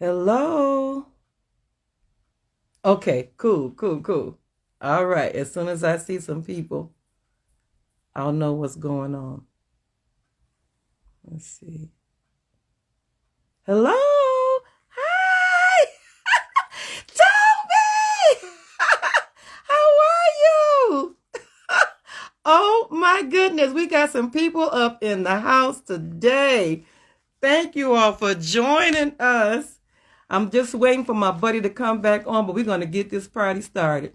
Hello. Okay, cool. All right. As soon as I see some people, I'll know what's going on. Let's see. Hello. Hi. Toby. How are you? Oh my goodness. We got some people up in the house today. Thank you all for joining us. I'm just waiting for my buddy to come back on, but we're going to get this party started.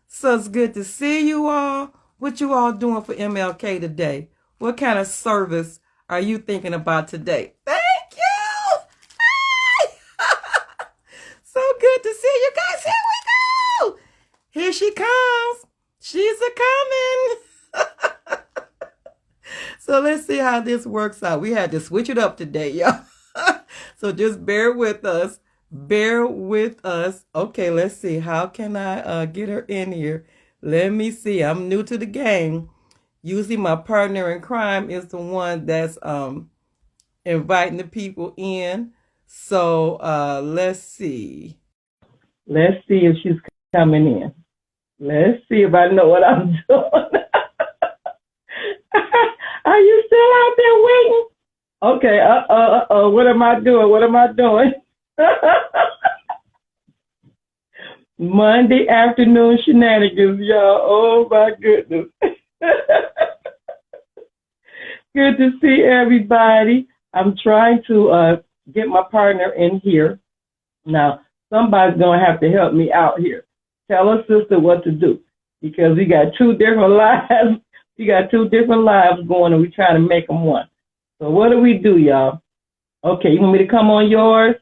So it's good to see you all. What you all doing for MLK today? What kind of service are you thinking about today? Thank you. Hi. So good to see you guys. Here we go. Here she comes. She's a coming. So let's see how this works out. We had to switch it up today, y'all. So just bear with us. Bear with us. Okay, let's see. How can I get her in here? Let me see. I'm new to the game. Usually my partner in crime is the one that's inviting the people in. So let's see. Let's see if she's coming in. Let's see if I know what I'm doing. Are you still out there waiting? Okay, what am I doing? What am I doing? Monday afternoon shenanigans, y'all. Oh my goodness. Good to see everybody. I'm trying to get my partner in here. Now, somebody's going to have to help me out here. Tell us, sister, what to do. Because we got two different lives. We got two different lives going, and we're trying to make them one. So what do we do, y'all? Okay, you want me to come on yours?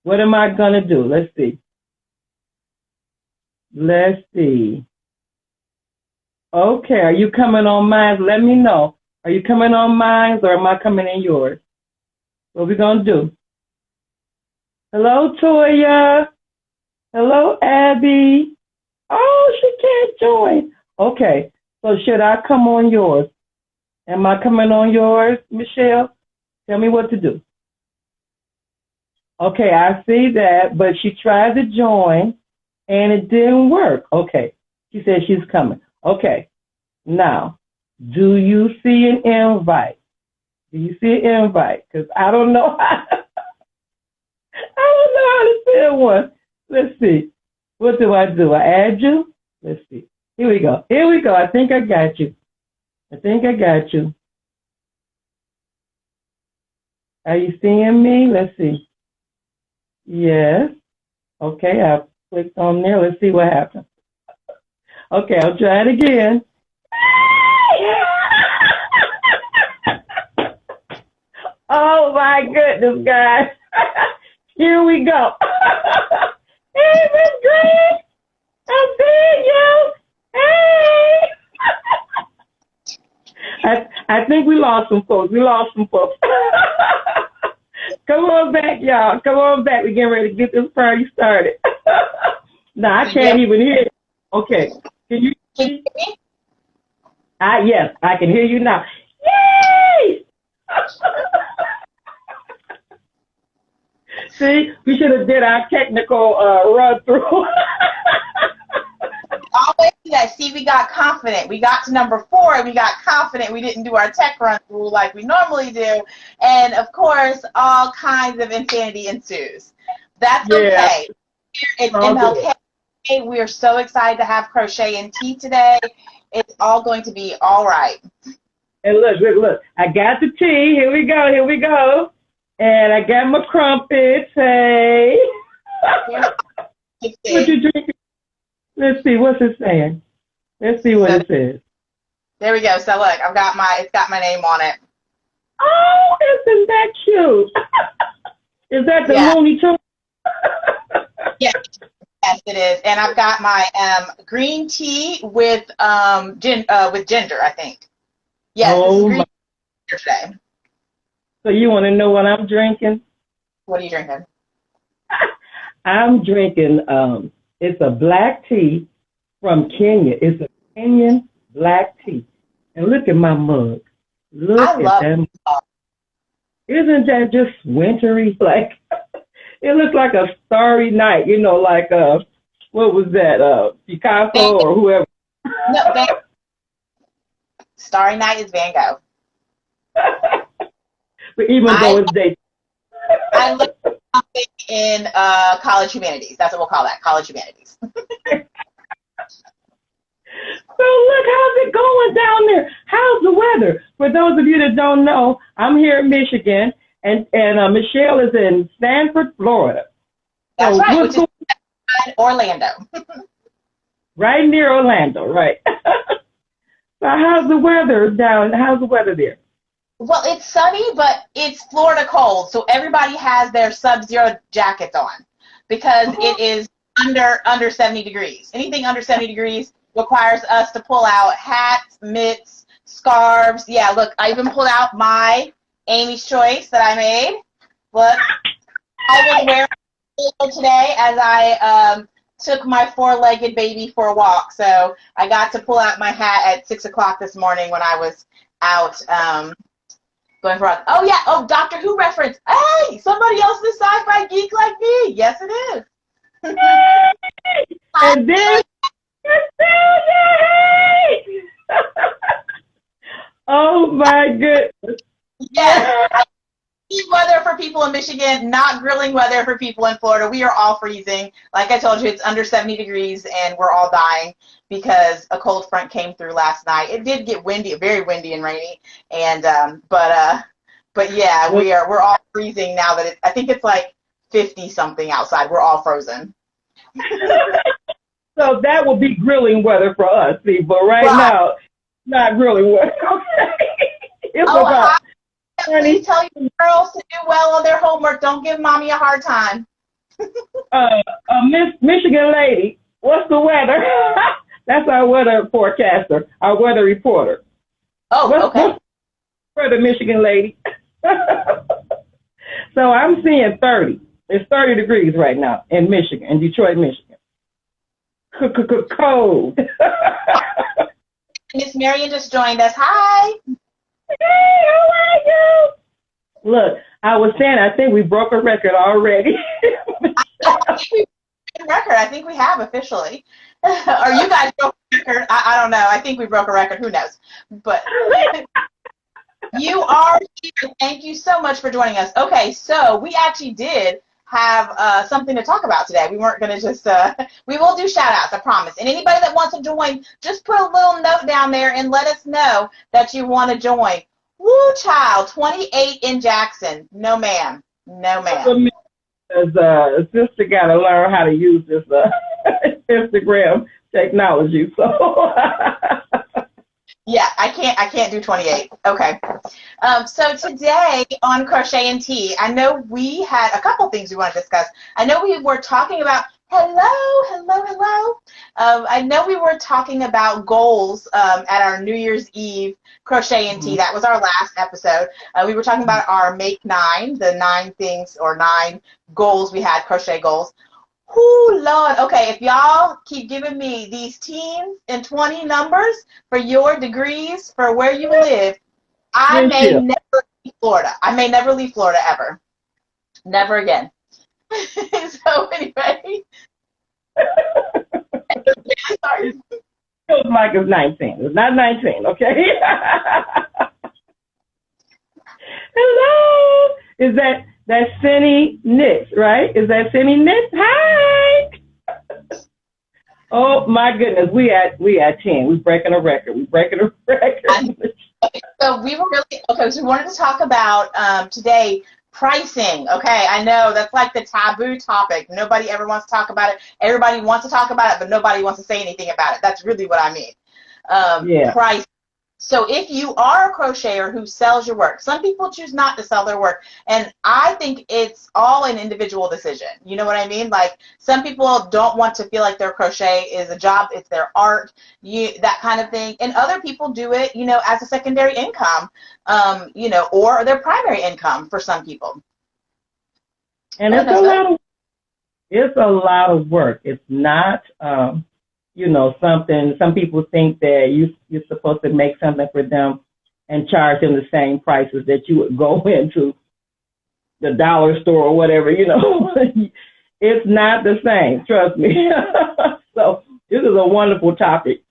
What am I going to do? Let's see. Let's see. Okay, are you coming on mine? Let me know. Are you coming on mine, or am I coming in yours? What we going to do? Hello, Toya. Hello, Abby. Oh, she can't join. Okay, so should I come on yours? Am I coming on yours, Michelle? Tell me what to do. Okay, I see that, but she tried to join, and it didn't work. Okay, she said she's coming. Okay, now, do you see an invite? Do you see an invite? Because I don't know how. I don't know how to send one. Let's see. What do? I add you? Let's see. Here we go. Here we go. I think I got you. I think I got you. Are you seeing me? Let's see. Yes. Okay, I clicked on there. Let's see what happens. Okay, I'll try it again. Oh my goodness, guys. Here we go. Hey, Miss Green. I'm seeing you. Hey. I think we lost some folks. Come on back, y'all. Come on back. We're getting ready to get this party started. No, I can't even hear you. Okay. Can you hear me? Yes, I can hear you now. Yay! See, we should have did our technical run through. Always do that. See, we got confident. We got to number 4 and we got confident we didn't do our tech run through like we normally do. And of course, all kinds of insanity ensues. That's okay. Here at MLK, we are so excited to have Crochet and Tea today. It's all going to be all right. And look. I got the tea. Here we go. And I got my crumpets. Hey. What you drinking? Let's see, what's it saying? Let's see what it says. There we go. So look, it's got my name on it. Oh, isn't that cute? Is that the Looney Tunes? Yes, it is. And I've got my green tea with ginger, I think. Yes, this is green tea today. So you want to know what I'm drinking? What are you drinking? I'm drinking, it's a black tea from Kenya. It's a Kenyan black tea. And look at my mug. Look at that. Isn't that just wintry? Like, It looks like a starry night, you know, like what was that? Picasso or whoever. No, Starry Night is Van Gogh. But even though it's day. I looked at something in college humanities. That's what we'll call that, college humanities. So look, how's it going down there? How's the weather? For those of you that don't know, I'm here in Michigan, and Michelle is in Sanford, Florida. That's so right, which is Orlando. Right near Orlando, right. So how's the weather down? How's the weather there? Well, it's sunny, but it's Florida cold, so everybody has their sub-zero jackets on because it is under 70 degrees. Anything under 70 degrees requires us to pull out hats, mitts, scarves. Yeah, look, I even pulled out my Amy's Choice that I made. Look, I was wearing it today as I took my four-legged baby for a walk. So I got to pull out my hat at 6 o'clock this morning when I was out going for a walk. Oh, yeah. Oh, Doctor Who reference. Hey, somebody else is a sci-fi geek like me. Yes, it is. And then oh my goodness. Yes. Heat weather for people in Michigan, not grilling weather for people in Florida. We are all freezing. Like I told you, it's under 70 degrees and we're all dying because a cold front came through last night. It did get windy, very windy and rainy. And but yeah, we're all freezing now that I think it's like 50 something outside. We're all frozen. So that will be grilling weather for us, see, but right now, not grilling weather. It's about please tell your girls to do well on their homework. Don't give mommy a hard time. Michigan lady, what's the weather? That's our weather forecaster, our weather reporter. Oh, okay. For the Michigan lady. So I'm seeing 30. It's 30 degrees right now in Michigan, in Detroit, Michigan. Cold. Miss Marion just joined us. Hi. Hey, how are you? Look, I was saying, I think we broke a record already. I think we have officially. Or you guys broke a record. I don't know. I think we broke a record. Who knows? But you are here. Thank you so much for joining us. Okay, so we actually did have something to talk about today. We weren't going to just, we will do shout outs, I promise. And anybody that wants to join, just put a little note down there and let us know that you want to join. Woo, child, 28 in Jackson. No, ma'am. No, ma'am. Sister got to learn how to use this Instagram technology. So yeah, I can't do 28. Okay. So today on Crochet Tea, I know we had a couple things we want to discuss. I know we were talking about hello. I know we were talking about goals at our New Year's Eve Crochet Tea. That was our last episode. We were talking about our Make 9, the 9 things or 9 goals we had, crochet goals. Ooh, Lord. Okay, if y'all keep giving me these teens and 20 numbers for your degrees for where you live, I may never leave Florida. I may never leave Florida ever. Never again. So anyway. Sorry. Feels like it's 19. It's not 19, okay? Hello. Is that's Cindy Knits, right? Is that Cindy Knits? Hi. Oh my goodness, we at 10. We're breaking a record. So we were so we wanted to talk about today pricing. Okay, I know that's like the taboo topic. Nobody ever wants to talk about it. Everybody wants to talk about it, but nobody wants to say anything about it. That's really what I mean. Price. So if you are a crocheter who sells your work, some people choose not to sell their work, and I think it's all an individual decision. You know what I mean? Like some people don't want to feel like their crochet is a job, it's their art, that kind of thing, and other people do it, as a secondary income, or their primary income for some people. And it's a lot of work. It's not. Some people think that you're supposed to make something for them and charge them the same prices that you would go into, the dollar store or whatever, it's not the same, trust me. So this is a wonderful topic,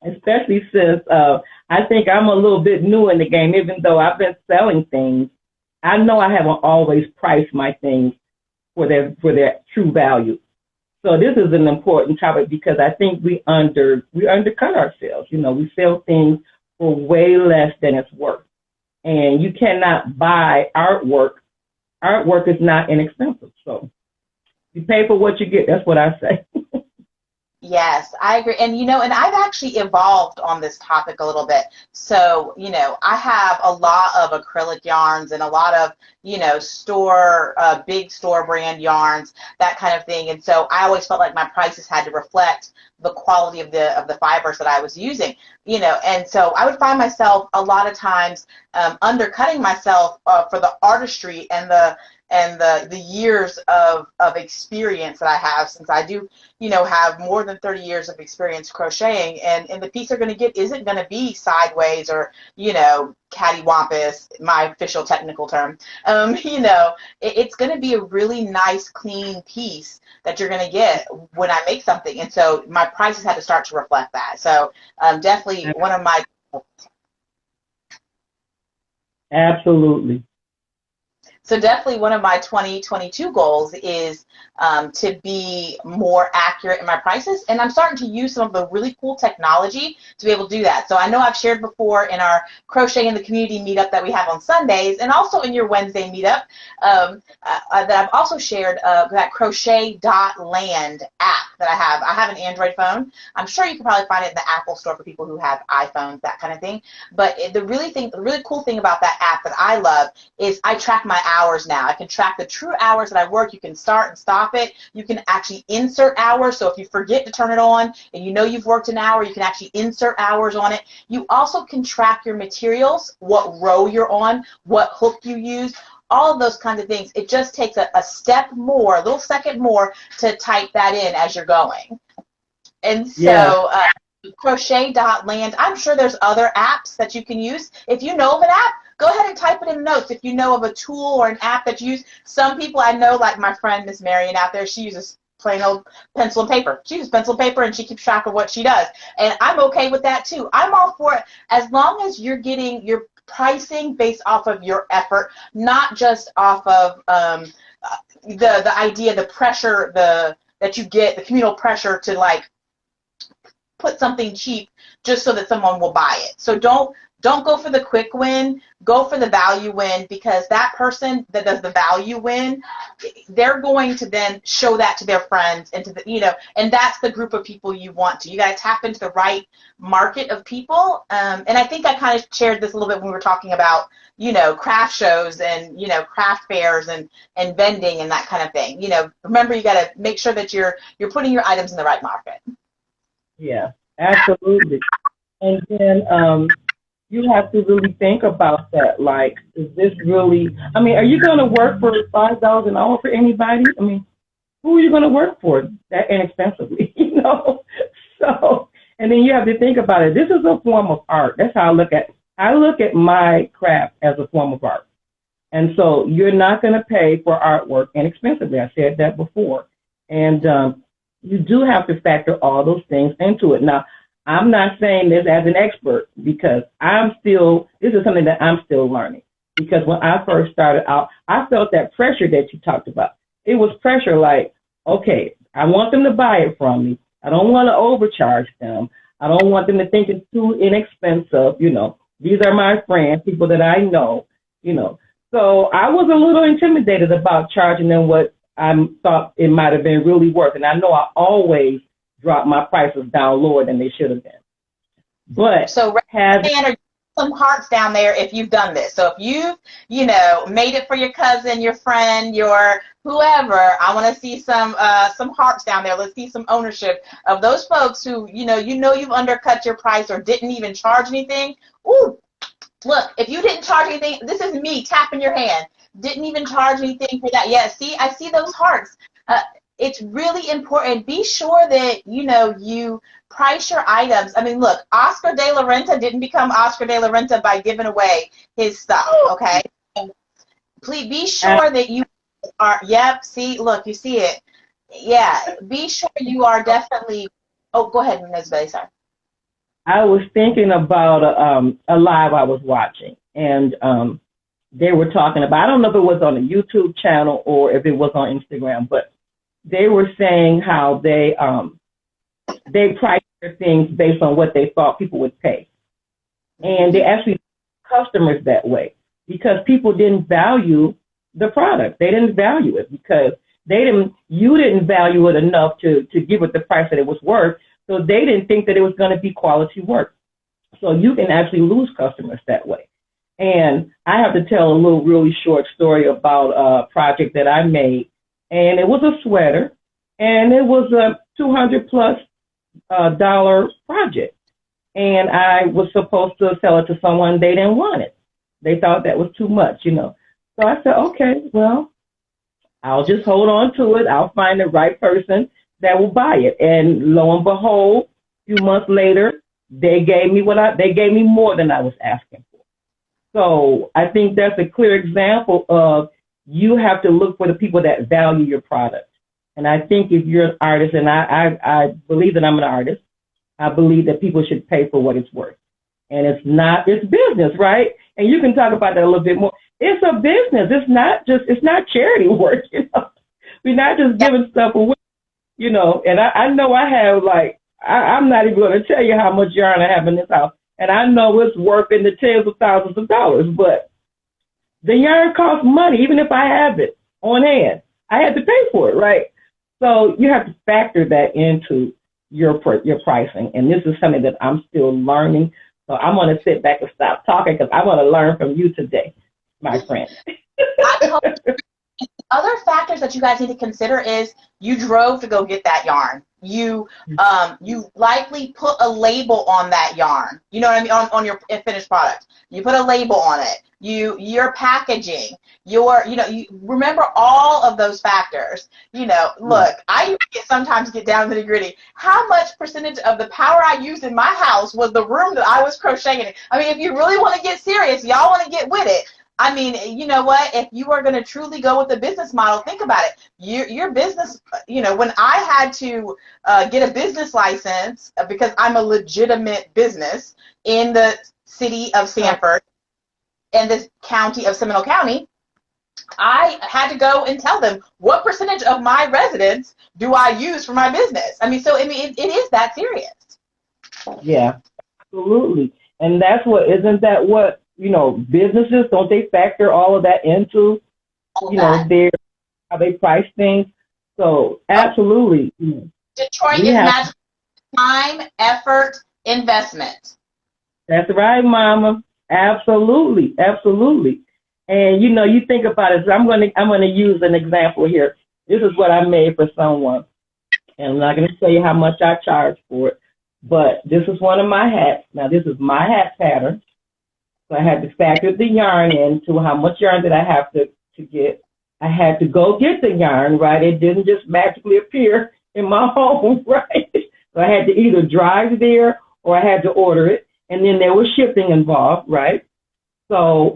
especially since I think I'm a little bit new in the game, even though I've been selling things. I know I haven't always priced my things for their true value. So this is an important topic because I think we undercut ourselves. We sell things for way less than it's worth. And you cannot buy artwork. Artwork is not inexpensive. So you pay for what you get. That's what I say. Yes, I agree. And, and I've actually evolved on this topic a little bit. So, I have a lot of acrylic yarns and a lot of, big store brand yarns, that kind of thing. And so I always felt like my prices had to reflect the quality of the fibers that I was using, and so I would find myself a lot of times undercutting myself for the artistry and the years of experience that I have, since I do, have more than 30 years of experience crocheting, and the piece they're going to get isn't going to be sideways or, cattywampus, my official technical term. It's going to be a really nice, clean piece that you're going to get when I make something. And so my prices had to start to reflect that. So definitely one of my... Absolutely. So definitely one of my 2022 goals is to be more accurate in my prices, and I'm starting to use some of the really cool technology to be able to do that. So I know I've shared before in our Crochet in the Community meetup that we have on Sundays, and also in your Wednesday meetup, that I've also shared that crochet.land app that I have. I have an Android phone. I'm sure you can probably find it in the Apple store for people who have iPhones, that kind of thing. But the really cool thing about that app that I love is I track my hours now. I can track the true hours that I work. You can start and stop it. You can actually insert hours. So if you forget to turn it on and you've worked an hour, you can actually insert hours on it. You also can track your materials, what row you're on, what hook you use, all of those kinds of things. It just takes a little second more to type that in as you're going. And so crochet.land, I'm sure there's other apps that you can use. If you know of an app, go ahead and type it in the notes. If you know of a tool or an app that you use, some people I know, like my friend Miss Marion out there, she uses plain old pencil and paper. She uses pencil and paper and she keeps track of what she does. And I'm okay with that too. I'm all for it as long as you're getting your pricing based off of your effort, not just off of the idea, the pressure, that you get, the communal pressure to like put something cheap just so that someone will buy it. So don't go for the quick win, go for the value win, because that person that does the value win, they're going to then show that to their friends and to the, and that's the group of people you want to. You got to tap into the right market of people. And I think I kind of shared this a little bit when we were talking about, craft shows and, craft fairs and vending and that kind of thing. Remember, you got to make sure that you're putting your items in the right market. Yeah, absolutely. And then you have to really think about that. Like, is this really, are you going to work for $5 an hour for anybody? Who are you going to work for that inexpensively, So, and then you have to think about it. This is a form of art. That's how I look at my craft as a form of art. And so you're not going to pay for artwork inexpensively. I said that before. And you do have to factor all those things into it. Now, I'm not saying this as an expert because this is something that I'm still learning. Because when I first started out, I felt that pressure that you talked about. It was pressure like, okay, I want them to buy it from me. I don't want to overcharge them. I don't want them to think it's too inexpensive. These are my friends, people that I know, So I was a little intimidated about charging them what I thought it might have been really worth. And I know I always drop my prices down lower than they should have been. But so some hearts down there if you've done this. So if you've, made it for your cousin, your friend, your whoever, I want to see some hearts down there. Let's see some ownership of those folks who, you've undercut your price or didn't even charge anything. Ooh, look, if you didn't charge anything, this is me tapping your hand. Didn't even charge anything for that. Yeah, see, I see those hearts. It's really important. Be sure that, you price your items. Look, Oscar de la Renta didn't become Oscar de la Renta by giving away his stuff, okay? Please be sure that you are, yep, see, look, you see it. Yeah, be sure you are definitely, oh, go ahead, Nozibele, sorry. I was thinking about a live I was watching, and they were talking about, I don't know if it was on a YouTube channel or if it was on Instagram, but they were saying how they priced their things based on what they thought people would pay. And they actually customers that way because people didn't value the product. They didn't value it because you didn't value it enough to give it the price that it was worth. So they didn't think that it was going to be quality work. So you can actually lose customers that way. And I have to tell a little really short story about a project that I made. And it was a sweater, and it was a $200+ dollar project. And I was supposed to sell it to someone. They didn't want it. They thought that was too much, you know. So I said, okay, well, I'll just hold on to it. I'll find the right person that will buy it. And lo and behold, a few months later, they gave me more than I was asking for. So I think that's a clear example of you have to look for the people that value your product. And I think if you're an artist, and I believe that I'm an artist, I believe that people should pay for what it's worth. And it's business, right? And you can talk about that a little bit more. It's a business. It's not charity work, you know. We're not just giving stuff away, you know. And I know I have, like, I'm not even going to tell you how much yarn I have in this house. And I know it's worth in the tens of thousands of dollars, but the yarn costs money, even if I have it on hand. I had to pay for it, right? So you have to factor that into your pricing. And this is something that I'm still learning. So I'm going to sit back and stop talking because I want to learn from you today, my friend. Other factors that you guys need to consider is you drove to go get that yarn. You likely put a label on that yarn. You know what I mean? On your finished product. You put a label on it. Your packaging. You remember all of those factors. You know, look, I sometimes get down to the gritty. How much percentage of the power I used in my house was the room that I was crocheting in? I mean, if you really want to get serious, y'all want to get with it. I mean, you know what? If you are going to truly go with the business model, think about it. Your business, you know, when I had to get a business license because I'm a legitimate business in the city of Sanford and the county of Seminole County, I had to go and tell them what percentage of my residents do I use for my business. I mean, so I mean, it is that serious. Yeah, absolutely. And isn't that what, you know, businesses, don't they factor all of that into, you know, how they price things? So absolutely. Detroit is magic. Time, effort, investment. That's right, Mama. Absolutely, absolutely. And you know, you think about it. So I'm gonna use an example here. This is what I made for someone, and I'm not gonna tell you how much I charged for it, but this is one of my hats. Now this is my hat pattern. So I had to factor the yarn into how much yarn did I have to get. I had to go get the yarn, right? It didn't just magically appear in my home, right? So I had to either drive there or I had to order it. And then there was shipping involved, right? So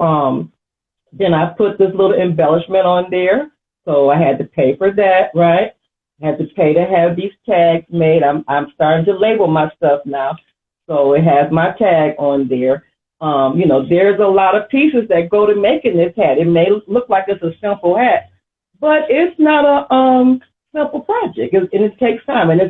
then I put this little embellishment on there. So I had to pay for that, right? I had to pay to have these tags made. I'm starting to label my stuff now. So it has my tag on there. You know, there's a lot of pieces that go to making this hat. It may look like it's a simple hat, but it's not a simple project, and it takes time, and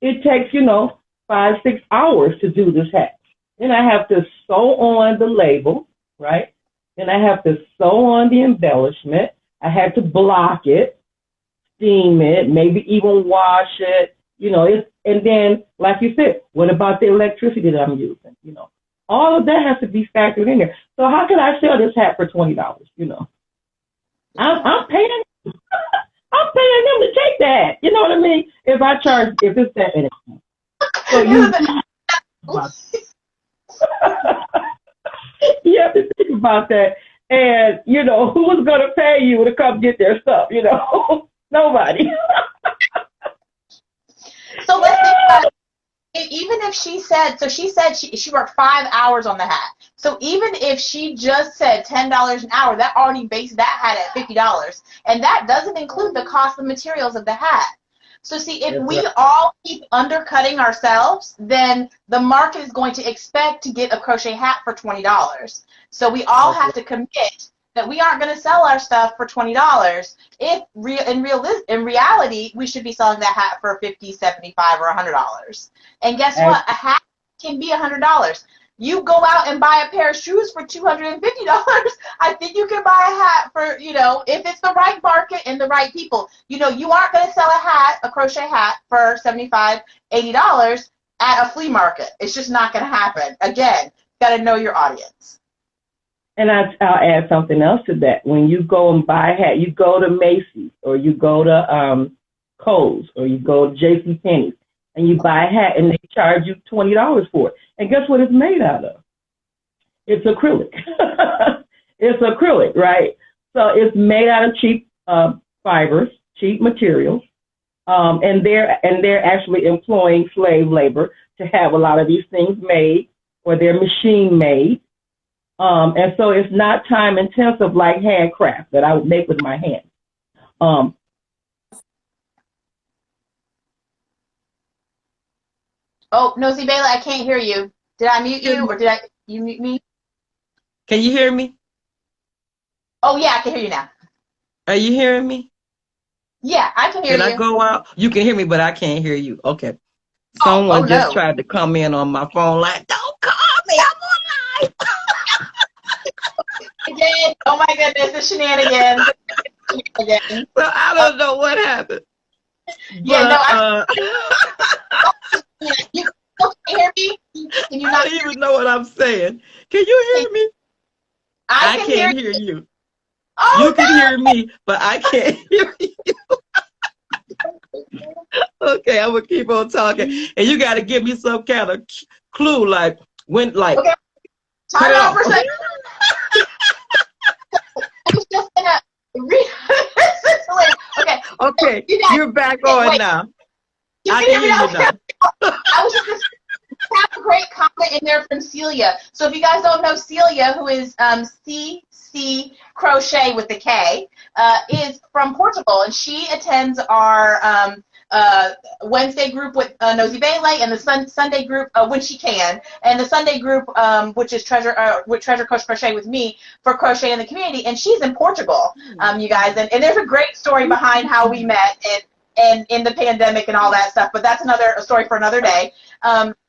it takes, you know, 5-6 hours to do this hat. Then I have to sew on the label, right? Then I have to sew on the embellishment. I had to block it, steam it, maybe even wash it, you know. And then, like you said, what about the electricity that I'm using, you know? All of that has to be factored in there. So how can I sell this hat for $20? You know, I'm paying. I'm paying them to take that. You know what I mean? If it's that anything. So you have to think about that. And you know, who's going to pay you to come get their stuff? You know, nobody. So let's think about it. even if she said, so she said she worked 5 hours on the hat. So even if she just said $10 an hour, that already based that hat at $50. And that doesn't include the cost of materials of the hat. So see, if we all keep undercutting ourselves, then the market is going to expect to get a crochet hat for $20. So we all have to commit that we aren't going to sell our stuff for $20. If in reality, we should be selling that hat for $50, $75, or $100. And guess what? A hat can be $100. You go out and buy a pair of shoes for $250. I think you can buy a hat for, if it's the right market and the right people. You aren't going to sell a crochet hat for $75, $80 at a flea market. It's just not going to happen. Again, got to know your audience. And I'll add something else to that. When you go and buy a hat, you go to Macy's or you go to Kohl's or you go to JCPenney's and you buy a hat and they charge you $20 for it. And guess what it's made out of? It's acrylic. It's acrylic, right? So it's made out of cheap fibers, cheap materials, and they're actually employing slave labor to have a lot of these things made, or they're machine made. And so it's not time intensive like handcraft that I would make with my hands. Oh, Nozibele, I can't hear you. Did I mute you or did you mute me? Can you hear me? Oh, yeah, I can hear you now. Are you hearing me? Yeah, I can hear you. Can I go out? You can hear me, but I can't hear you. Okay. Someone just tried to come in on my phone like, don't call me, I'm online. Again, oh my goodness, the shenanigans. Well, I don't know what happened. Yeah, you can hear me? Can you not I don't even know what I'm saying. Can you hear me? I can't hear you. Oh, you can hear me, but I can't hear you. Okay, I'm gonna keep on talking, and you got to give me some kind of clue, like when, like. Okay. Time out for a second. I was just gonna read. Okay, you're back on now. I can hear you now. I was just have a great comment in there from Celia. So if you guys don't know Celia, who is CC Crochet with the K, is from Portugal, and she attends our Wednesday group with Nozibele and the Sunday group when she can, and the Sunday group which is Treasure Coach Crochet with me for Crochet in the Community, and she's in Portugal, you guys, and there's a great story behind how we met and in the pandemic and all that stuff, but that's a story for another day.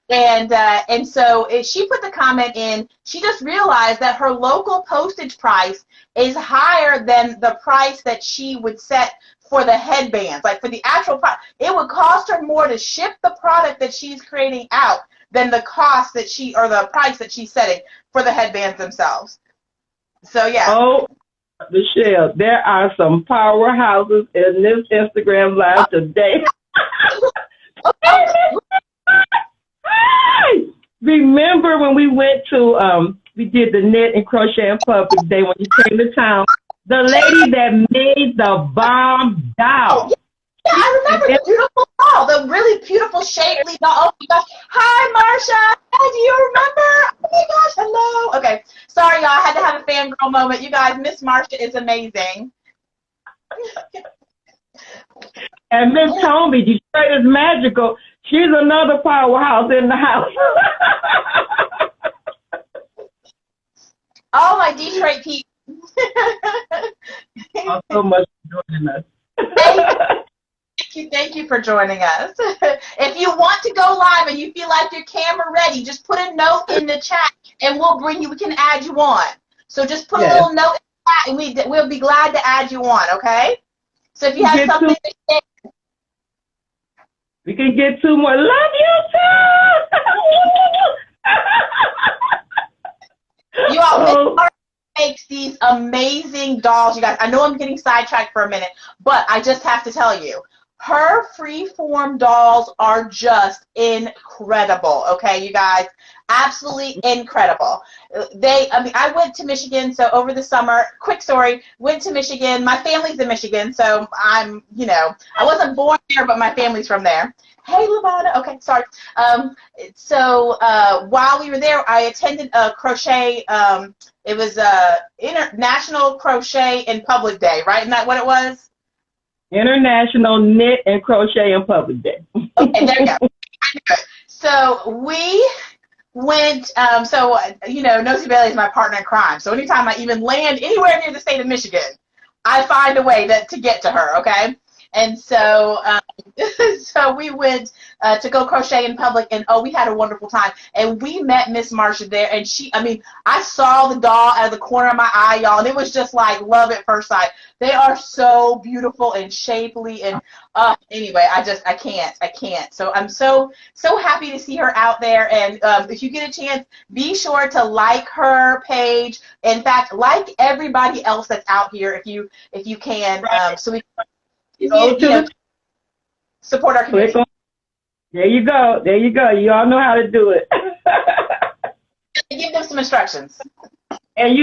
And so she put the comment in, she just realized that her local postage price is higher than the price that she would set for the headbands. Like for the actual product, it would cost her more to ship the product that she's creating out than the cost that or the price that she's setting for the headbands themselves. So yeah. Oh, Michelle, there are some powerhouses in this Instagram live today. Okay. Remember when we went to, we did the Knit and Crochet in Public Day when you came to town? The lady that made the bomb doll. Yeah, I remember the beautiful doll, the really beautiful shapely doll. Oh my gosh. Hi, Marsha. Do you remember? Oh my gosh, hello. Okay, sorry, y'all. I had to have a fangirl moment. You guys, Miss Marsha is amazing. And Miss Tomby, Detroit is magical. She's another powerhouse in the house. Oh, my Detroit people. Thank you so much for joining us. Thank you for joining us. If you want to go live and you feel like your camera ready, just put a note in the chat and we can add you on. So just put a little note in the chat and we'll be glad to add you on, okay? So if you have something to say. We can get 2 more. Love you too! You all, makes these amazing dolls, you guys. I know I'm getting sidetracked for a minute, but I just have to tell you, Her freeform dolls are just incredible. Okay, you guys, absolutely incredible. I went to Michigan, so over the summer, quick story, went to Michigan. My family's in Michigan, so I wasn't born there, but my family's from there. Hey, Lavana. Okay, sorry. While we were there, I attended a crochet. It was International Crochet in Public Day, right? Isn't that what it was? International Knit and Crochet in Public Day. Okay, there you go. So we went, Nozibele is my partner in crime. So anytime I even land anywhere near the state of Michigan, I find a way to get to her, okay? And so so we went to go crochet in public, and we had a wonderful time. And we met Miss Marsha there, and I saw the doll out of the corner of my eye, y'all, and it was just like love at first sight. They are so beautiful and shapely, and anyway, I can't. So I'm so happy to see her out there, and if you get a chance, be sure to like her page. In fact, like everybody else that's out here if you can, so we support our community. There you go. You all know how to do it. Give them some instructions. And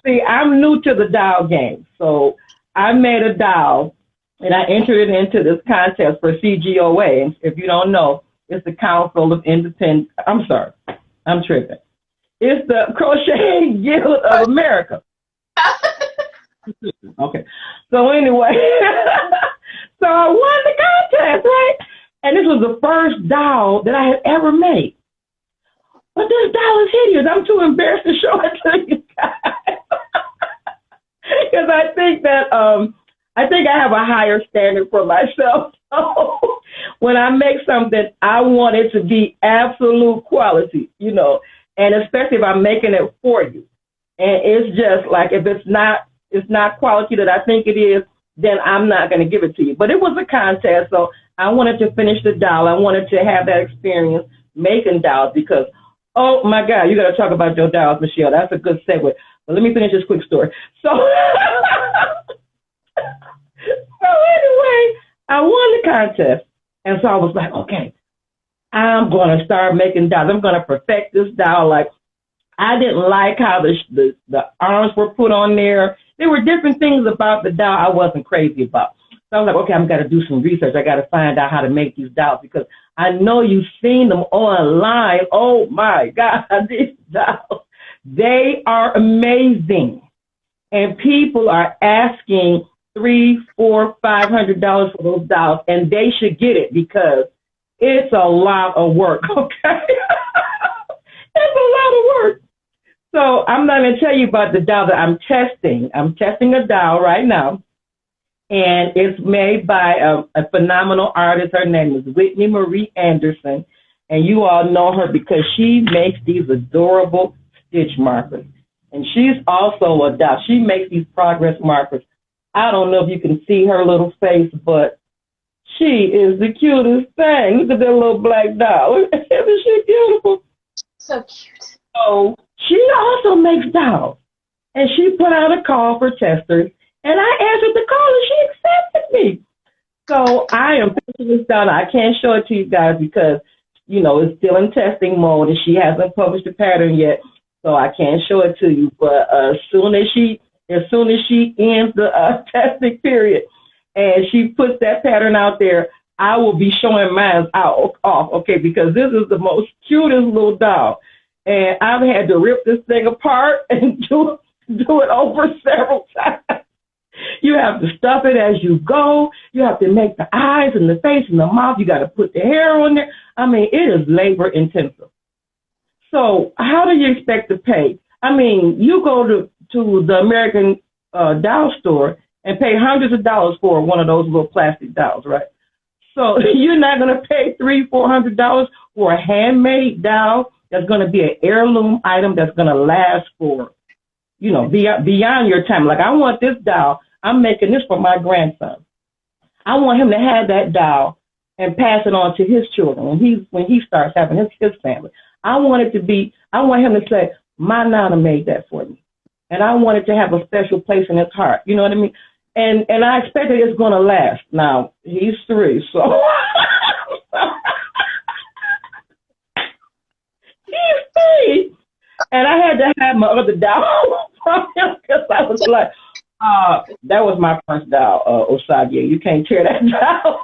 see, I'm new to the doll game. So I made a doll, and I entered it into this contest for CGOA. And if you don't know, it's the Council of Independent, I'm sorry, I'm tripping. It's the Crochet Guild of America. Okay. So anyway, so I won the contest, right? And this was the first doll that I had ever made. But this doll is hideous. I'm too embarrassed to show it to you guys. Because I think I have a higher standard for myself. So when I make something, I want it to be absolute quality, and especially if I'm making it for you. And it's just like, if it's not quality that I think it is, then I'm not going to give it to you. But it was a contest, so I wanted to finish the doll. I wanted to have that experience making dolls because, oh my God, you got to talk about your dolls, Michelle. That's a good segue. But let me finish this quick story. So, so anyway, I won the contest. And so I was like, okay, I'm going to start making dolls. I'm going to perfect this doll. Like, I didn't like how the arms were put on there. There were different things about the doll I wasn't crazy about. So I was like, okay, I'm going to do some research. I got to find out how to make these dolls because I know you've seen them online. Oh, my God, these dolls, they are amazing. And people are asking $300, $400, $500 for those dolls, and they should get it because it's a lot of work, okay? It's a lot of work. So I'm not going to tell you about the doll that I'm testing. I'm testing a doll right now, and it's made by a phenomenal artist. Her name is Whitney Marie Anderson, and you all know her because she makes these adorable stitch markers. And she's also a doll. She makes these progress markers. I don't know if you can see her little face, but she is the cutest thing. Look at that little black doll. Isn't she beautiful? So cute. So she also makes dolls, and she put out a call for testers, and I answered the call, and she accepted me. So I am finishing this doll. I can't show it to you guys because, it's still in testing mode, and she hasn't published the pattern yet, so I can't show it to you. But as soon as she ends the testing period, and she puts that pattern out there, I will be showing mine off, okay, because this is the most cutest little doll. And I've had to rip this thing apart and do it over several times. You have to stuff it as you go. You have to make the eyes and the face and the mouth. You got to put the hair on there. I mean, it is labor intensive. So how do you expect to pay? I mean, you go to the American doll store and pay hundreds of dollars for one of those little plastic dolls, right? So you're not going to pay $300, $400 for a handmade doll that's going to be an heirloom item that's going to last for, beyond your time. Like, I want this doll. I'm making this for my grandson. I want him to have that doll and pass it on to his children when he starts having his family. I want him to say, my Nana made that for me. And I want it to have a special place in his heart. You know what I mean? And I expected it's going to last. Now, he's 3, so he's 3. And I had to have my other doll from him because I was like, that was my first doll, Osagie. You can't tear that doll.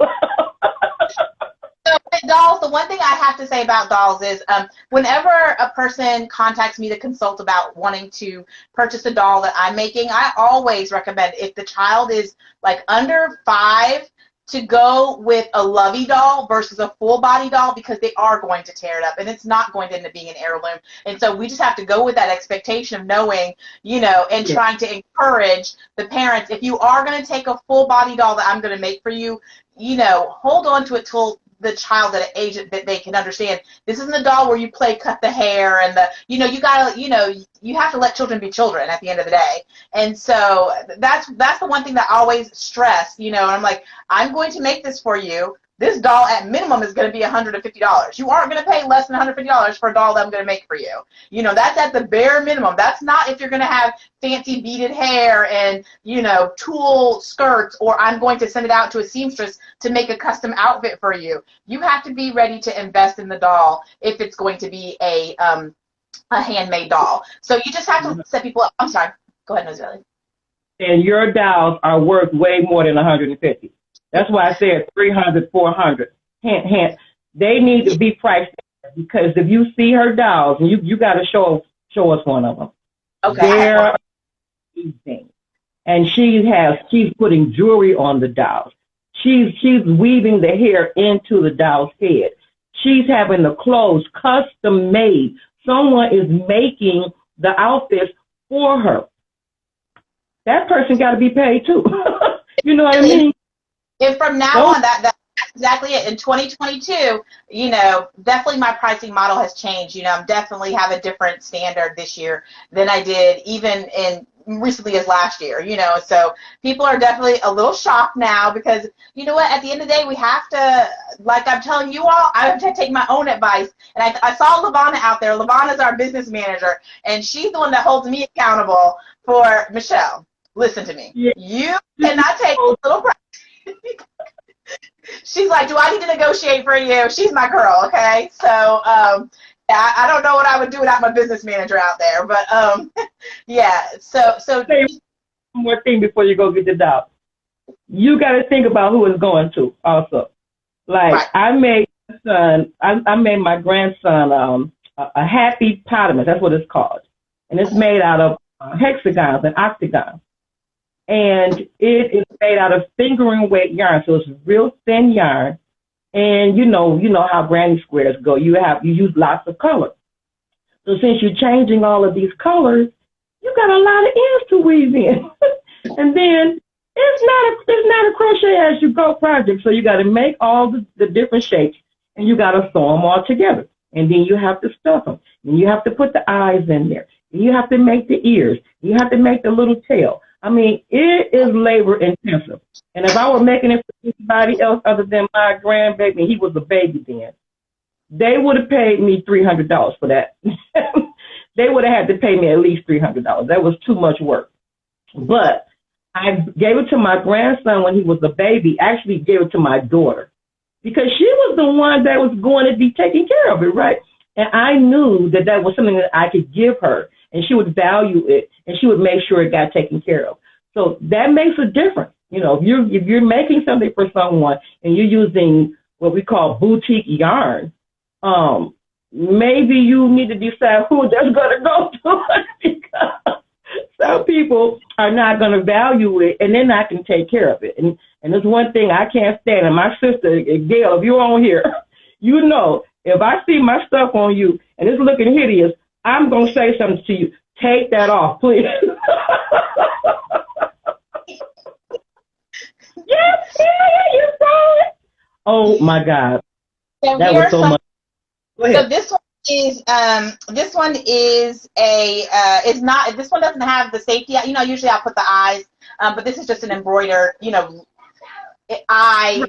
So with dolls, the one thing I have to say about dolls is whenever a person contacts me to consult about wanting to purchase a doll that I'm making, I always recommend, if the child is like under 5, to go with a lovey doll versus a full body doll, because they are going to tear it up and it's not going to end up being an heirloom. And so we just have to go with that expectation of knowing, you know, and trying to encourage the parents, if you are going to take a full body doll that I'm going to make for you, you know, hold on to it till the child at an age that they can understand. This isn't a doll where you play cut the hair and the, you know, you gotta, you know, you have to let children be children at the end of the day. And so that's the one thing that I always stress, you know, and I'm like, I'm going to make this for you. This doll at minimum is going to be $150. You aren't going to pay less than $150 for a doll that I'm going to make for you. You know, that's at the bare minimum. That's not if you're going to have fancy beaded hair and, you know, tulle skirts, or I'm going to send it out to a seamstress to make a custom outfit for you. You have to be ready to invest in the doll if it's going to be a handmade doll. So you just have to set people up. I'm sorry. Go ahead, Nozibele. And your dolls are worth way more than $150. That's why I said 300, 400. Hint, hint. They need to be priced, because if you see her dolls, and you got to show us one of them. Okay. They're amazing. And she's putting jewelry on the dolls. She's weaving the hair into the doll's head. She's having the clothes custom made. Someone is making the outfits for her. That person got to be paid too. You know what I mean? And from now on, that's exactly it. In 2022, you know, definitely my pricing model has changed. You know, I'm definitely have a different standard this year than I did even in recently as last year, you know. So people are definitely a little shocked now, because, you know what, at the end of the day, we have to, like I'm telling you all, I have to take my own advice. And I saw Lavonna out there. Lavonna's our business manager, and she's the one that holds me accountable for Michelle. Listen to me. Yeah. You cannot take a little price. She's like, do I need to negotiate for you? She's my girl, okay? So, I don't know what I would do without my business manager out there, but, yeah, so. Say one more thing before you go get the doll. You got to think about who it's going to also. Like, right. I made my grandson a happy potamus. That's what it's called. And it's made out of hexagons and octagons. And it is made out of fingering weight yarn, so it's real thin yarn. And you know how granny squares go. You use lots of color. So since you're changing all of these colors, you got a lot of ends to weave in. And then it's not a crochet as you go project. So you got to make all the different shapes, and you got to sew them all together. And then you have to stuff them. And you have to put the eyes in there. And you have to make the ears. You have to make the little tail. I mean, it is labor intensive. And if I were making it for anybody else other than my grandbaby, he was a baby then, they would have paid me $300 for that. They would have had to pay me at least $300. That was too much work. But I gave it to my grandson when he was a baby. Actually gave it to my daughter, because she was the one that was going to be taking care of it, right? And I knew that was something that I could give her, and she would value it, and she would make sure it got taken care of. So that makes a difference. You know, if you're making something for someone and you're using what we call boutique yarn, maybe you need to decide who that's going to go to, because some people are not going to value it, and they're not going to take care of it. And there's one thing I can't stand, and my sister, Gail, if you're on here, you know, if I see my stuff on you and it's looking hideous, I'm going to say something to you. Take that off, please. Yes, you saw it. Oh, my God. So that was so much. So this one is this one doesn't have the safety. You know, usually I'll put the eyes, but this is just an embroidered, you know, eye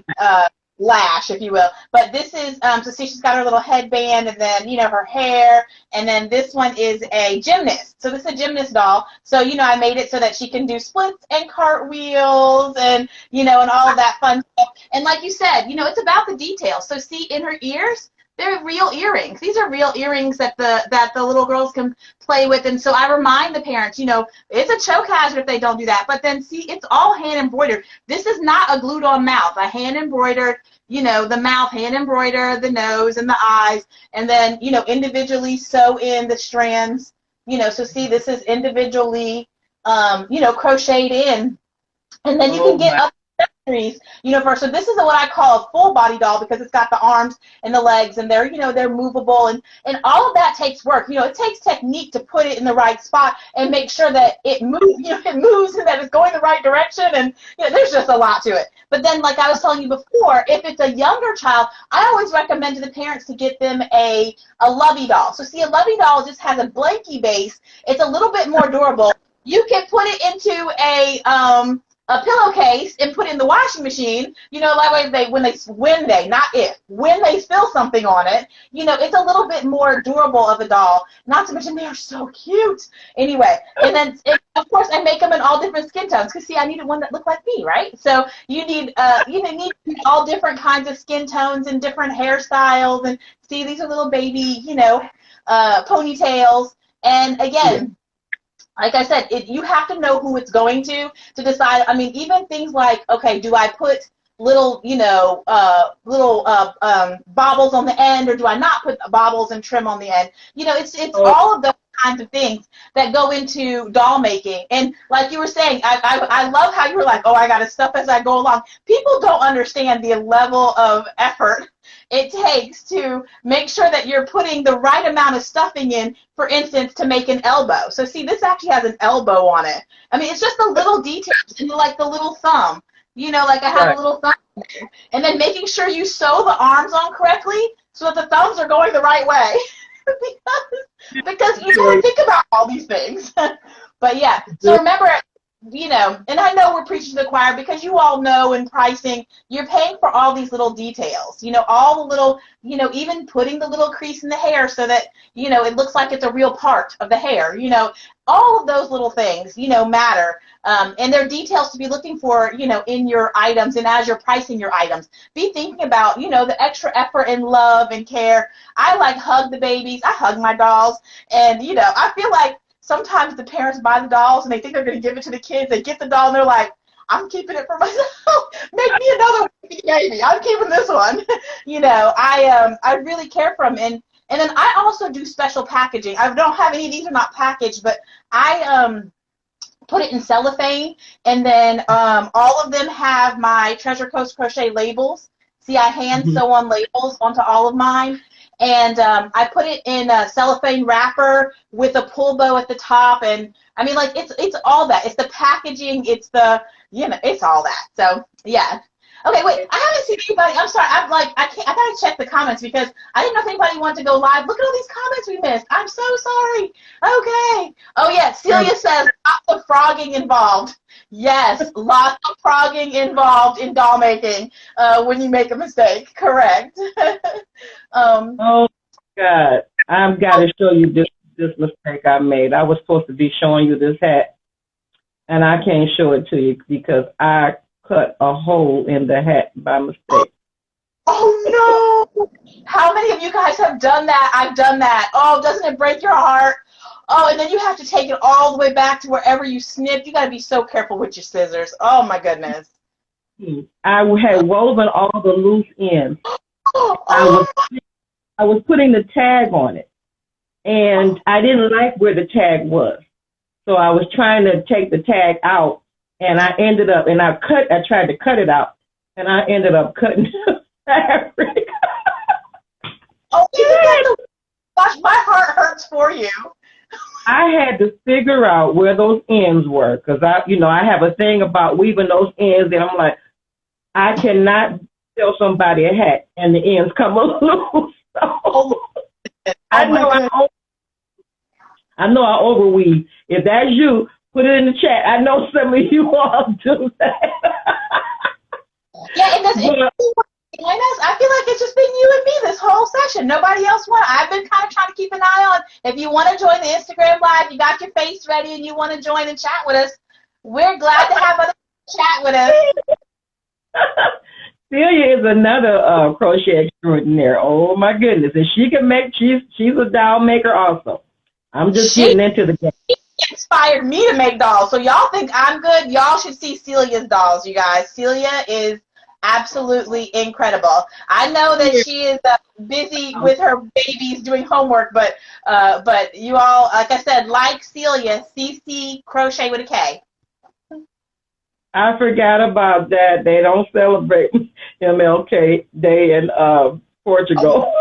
lash, if you will. But this is, so see, she's got her little headband, and then, her hair, and then this one is a gymnast. So this is a gymnast doll. So, I made it so that she can do splits and cartwheels and, and all of that fun stuff. And like you said, it's about the details. So see, in her ears, they're real earrings. These are real earrings that the little girls can play with. And so I remind the parents, it's a choke hazard if they don't do that. But then see, it's all hand embroidered. This is not a glued on mouth. I hand embroidered, the mouth, hand embroidered the nose and the eyes, and then, individually sew in the strands. So see, this is individually, crocheted in. And then you can get up accessories, first. So this is what I call a full body doll because it's got the arms and the legs, and they're, they're movable, and all of that takes work. It takes technique to put it in the right spot and make sure that it moves, it moves and that it's going the right direction, and there's just a lot to it. But then, like I was telling you before, if it's a younger child, I always recommend to the parents to get them a lovey doll. So see, a lovey doll just has a blankie base. It's a little bit more durable. You can put it into a pillowcase and put it in the washing machine, that way when they spill something on it, it's a little bit more durable of a doll. Not to mention they are so cute. Anyway, and then of course I make them in all different skin tones because see, I needed one that looked like me, right? So you need need all different kinds of skin tones and different hairstyles, and see, these are little baby, ponytails, and again. Yeah. Like I said, you have to know who it's going to decide. I mean, even things like, okay, do I put little, baubles on the end, or do I not put baubles and trim on the end? It's all of those kinds of things that go into doll making. And like you were saying, I love how you were like, oh, I got to stuff as I go along. People don't understand the level of effort it takes to make sure that you're putting the right amount of stuffing in, for instance, to make an elbow. So see, this actually has an elbow on it. I mean, it's just the little details, and like the little thumb, like I have a little thumb there. And then making sure you sew the arms on correctly so that the thumbs are going the right way. because you don't think about all these things. But yeah, so remember, and I know we're preaching to the choir because you all know in pricing, you're paying for all these little details, all the little, even putting the little crease in the hair so that, it looks like it's a real part of the hair, all of those little things, matter. And they're details to be looking for, in your items, and as you're pricing your items. Be thinking about, the extra effort and love and care. I hug the babies. I hug my dolls. And, I feel like sometimes the parents buy the dolls and they think they're going to give it to the kids. They get the doll and they're like, I'm keeping it for myself. Make me another baby. I'm keeping this one. I really care for them. And then I also do special packaging. I don't have any of these are not packaged, but I put it in cellophane, and then all of them have my Treasure Coast Crochet labels. See, I hand sew on labels onto all of mine. And I put it in a cellophane wrapper with a pull bow at the top, and I mean, it's all that. It's the packaging. It's the it's all that. So yeah. Okay, wait. I haven't seen anybody. I'm sorry. I gotta check the comments because I didn't know if anybody wanted to go live. Look at all these comments we missed. I'm so sorry. Okay. Oh yeah. Celia says lots of frogging involved. Yes, lots of frogging involved in doll making when you make a mistake. Correct. Oh God, I've got to show you this mistake I made. I was supposed to be showing you this hat, and I can't show it to you because I cut a hole in the hat by mistake. Oh no! How many of you guys have done that? I've done that. Oh, doesn't it break your heart? Oh, and then you have to take it all the way back to wherever you snipped. You got to be so careful with your scissors. Oh my goodness. I had woven all the loose ends. I was putting the tag on it, and I didn't like where the tag was. So I was trying to take the tag out, and I ended up, and I tried to cut it out, and I ended up cutting the fabric. Oh, gosh, my heart hurts for you. I had to figure out where those ends were, because I have a thing about weaving those ends, and I'm like, I cannot sell somebody a hat and the ends come loose. So, I know I overweave. If that's you, put it in the chat. I know some of you all do that. Yeah, and join us? I feel like it's just been you and me this whole session. Nobody else wants. I've been kind of trying to keep an eye on. If you want to join the Instagram Live, you got your face ready and you want to join and chat with us, we're glad to have other people chat with us. Celia is another crochet extraordinaire. Oh my goodness. And she can make, she's a doll maker also. I'm just getting into the game. She inspired me to make dolls. So y'all think I'm good? Y'all should see Celia's dolls, you guys. Celia is absolutely incredible. I know that she is busy with her babies doing homework, but you all, like I said, like Celia, CC Crochet with a K. I forgot about that. They don't celebrate MLK Day in Portugal.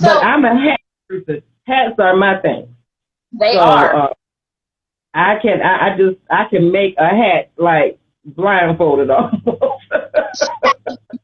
But I'm a hat person. Hats are my thing. They are. I can make a hat like blindfolded almost.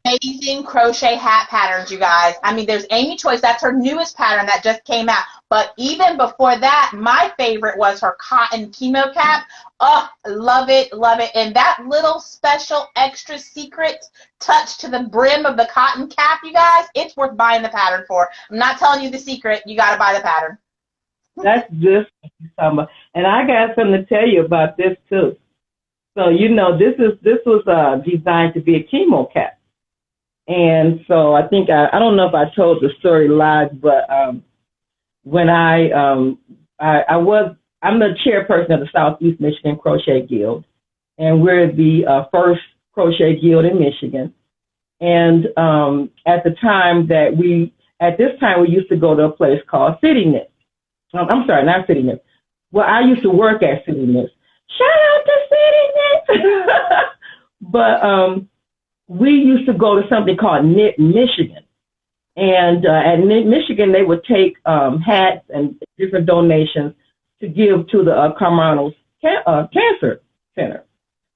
Amazing crochet hat patterns, you guys. I mean, there's Amy Choice. That's her newest pattern that just came out. But even before that, my favorite was her cotton chemo cap. Oh, love it, love it. And that little special extra secret touch to the brim of the cotton cap, you guys, it's worth buying the pattern for. I'm not telling you the secret. You got to buy the pattern. That's just what you're talking about. And I got something to tell you about this, too. So, you know, this was designed to be a chemo cap. And so I think, I don't know if I told the story live, but when I'm the chairperson of the Southeast Michigan Crochet Guild, and we're the first crochet guild in Michigan. And at this time we used to go to a place called City Knit. I'm sorry, not City Knit. Well, I used to work at City Knit. Shout out to City Knit! But we used to go to something called Knit Michigan. And at Knit Michigan, they would take hats and different donations to give to the Carmichael's Cancer Center.